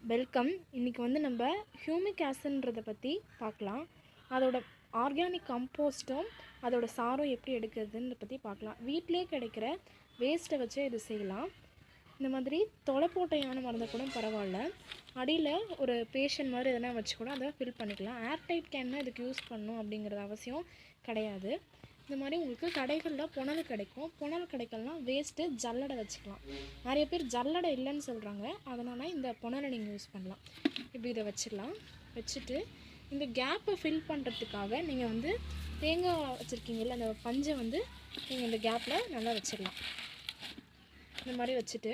Welcome. இன்றைக்கி வந்து நம்ம ஹியூமிக் ஆசிட்ன்றதை பற்றி பார்க்கலாம். அதோட ஆர்கானிக் கம்போஸ்ட்டும் அதோட சாரம் எப்படி எடுக்கிறதுன்னு பற்றி பார்க்கலாம். வீட்டிலே கிடைக்கிற வேஸ்ட்டை வச்சு இது செய்யலாம். இந்த மாதிரி தொலை போட்ட யானை மருந்தை கூட பரவாயில்ல, அடியில் ஒரு பேஷன் மாதிரி எதனா வச்சு கூட அதை ஃபில் பண்ணிக்கலாம். ஏர்டைட் கேன் தான் இதுக்கு யூஸ் பண்ணணும் அப்படிங்கிறது அவசியம் கிடையாது. இந்த மாதிரி உங்களுக்கு கடைகளில் புனல் கிடைக்கும். புனல் கிடைக்கலனா வேஸ்ட்டு ஜல்லடை வச்சுக்கலாம். நிறைய பேர் ஜல்லடை இல்லைன்னு சொல்கிறாங்க, அதனால் இந்த புனலை நீங்கள் யூஸ் பண்ணலாம். இப்படி இதை வச்சிடலாம். வச்சுட்டு இந்த கேப்பை ஃபில் பண்ணுறதுக்காக நீங்கள் வந்து தேங்காய் வச்சுருக்கீங்கல்ல, அந்த பஞ்சை வந்து நீங்கள் இந்த கேப்பில் நல்லா வச்சிடலாம். இந்த மாதிரி வச்சுட்டு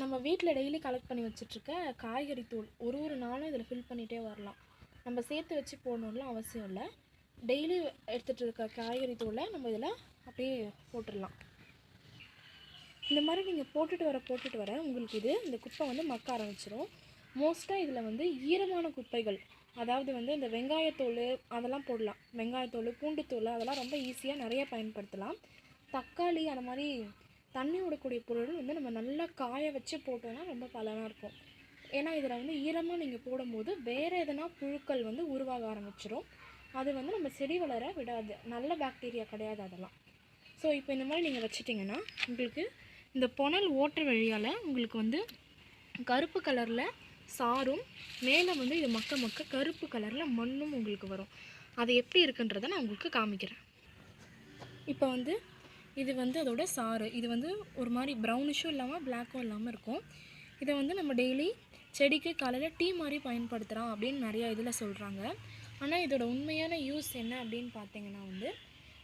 நம்ம வீட்டில் டெய்லி கலெக்ட் பண்ணி வச்சிட்ருக்க காய்கறி தூள் ஒரு நாளும் இதில் ஃபில் பண்ணிகிட்டே வரலாம். நம்ம சேர்த்து வச்சு போடணும்லாம் அவசியம் இல்லை. டெய்லி எடுத்துகிட்டு இருக்க காய்கறி தூளை நம்ம இதில் அப்படியே போட்டுடலாம். இந்த மாதிரி நீங்கள் போட்டுட்டு வர உங்களுக்கு இந்த குப்பை வந்து மக்க ஆரம்பிச்சிடும். மோஸ்ட்டாக இதில் வந்து ஈரமான குப்பைகள், அதாவது வந்து இந்த வெங்காயத்தோல் அதெல்லாம் போடலாம். வெங்காயத்தோல், பூண்டுத்தோல் அதெல்லாம் ரொம்ப ஈஸியாக நிறைய பயன்படுத்தலாம். தக்காளி அந்த மாதிரி தண்ணி விடக்கூடிய பொருள் வந்து நம்ம நல்லா காய வச்சு போட்டோன்னா ரொம்ப பலனாக இருக்கும். ஏன்னா இதில் வந்து ஈரமாக நீங்கள் போடும்போது வேறு எதனா புழுக்கள் வந்து உருவாக ஆரம்பிச்சிடும். அது வந்து நம்ம செடி வளர விடாது. நல்ல பாக்டீரியா கிடையாது அதெல்லாம். ஸோ இப்போ இந்த மாதிரி நீங்கள் வச்சிட்டிங்கன்னா உங்களுக்கு இந்த புனல் ஓட்டுற வழியால் உங்களுக்கு வந்து கருப்பு கலரில் சாரும், மேலே வந்து இது மக்க கருப்பு கலரில் மண்ணும் உங்களுக்கு வரும். அது எப்படி இருக்குன்றதை நான் உங்களுக்கு காமிக்கிறேன். இப்போ வந்து இது வந்து அதோட சாறு. இது வந்து ஒரு மாதிரி ப்ரௌனிஷும் இல்லாமல் பிளாக்கும் இல்லாமல் இருக்கும். இதை வந்து நம்ம டெய்லி செடிக்கு காலையில் டீ மாதிரி பயன்படுத்துகிறோம் அப்படின்னு நிறையா இதில் சொல்கிறாங்க. ஆனால் இதோட உண்மையான யூஸ் என்ன அப்படின்னு பார்த்தீங்கன்னா வந்து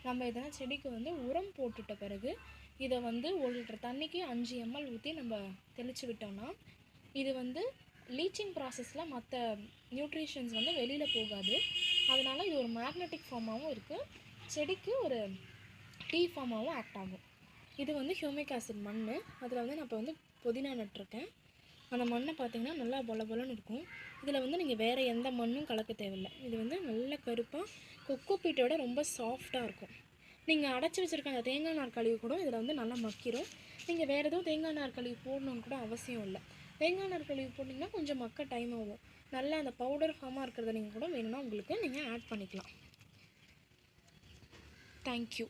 நம்ம எதனா செடிக்கு வந்து உரம் போட்டுட்ட பிறகு இதை வந்து 1 லிட்டர் தண்ணிக்கு 5 ml ஊற்றி நம்ம தெளித்து விட்டோம்னா இது வந்து லீச்சிங் ப்ராசஸில் மற்ற நியூட்ரிஷன்ஸ் வந்து வெளியில் போகாது. அதனால் இது ஒரு மேக்னெட்டிக் ஃபார்மாகவும் இருக்குது, செடிக்கு ஒரு டீ ஃபார்மாகவும் ஆக்ட் ஆகும். இது வந்து ஹியூமிக் ஆசிட் மண். அதில் வந்து நான் இப்போ வந்து புதினா நட்டிருக்கேன். அந்த மண்ணை பார்த்திங்கன்னா நல்லா பொலன்னு இருக்கும். இதில் வந்து நீங்கள் வேறு எந்த மண்ணும் கலக்க தேவையில்லை. இது வந்து நல்ல கருப்பாக கொக்கோ பீட்டோட ரொம்ப சாஃப்டாக இருக்கும். நீங்கள் அடைச்சி வச்சுருக்க அந்த தேங்காய் நார் கழிவு கூட இதில் வந்து நல்லா மக்கிரும். நீங்கள் வேறு எதுவும் தேங்காய் நார் கழிவு போடணுன்னு கூட அவசியம் இல்லை. தேங்காய் நார் கழிவு போட்டிங்கன்னா கொஞ்சம் மக்க டைம் ஆகும். நல்லா அந்த பவுடர் ஃபார்மாக இருக்கிறத நீங்கள் கூட வேணும்னா உங்களுக்கு நீங்கள் ஆட் பண்ணிக்கலாம். தேங்க்யூ.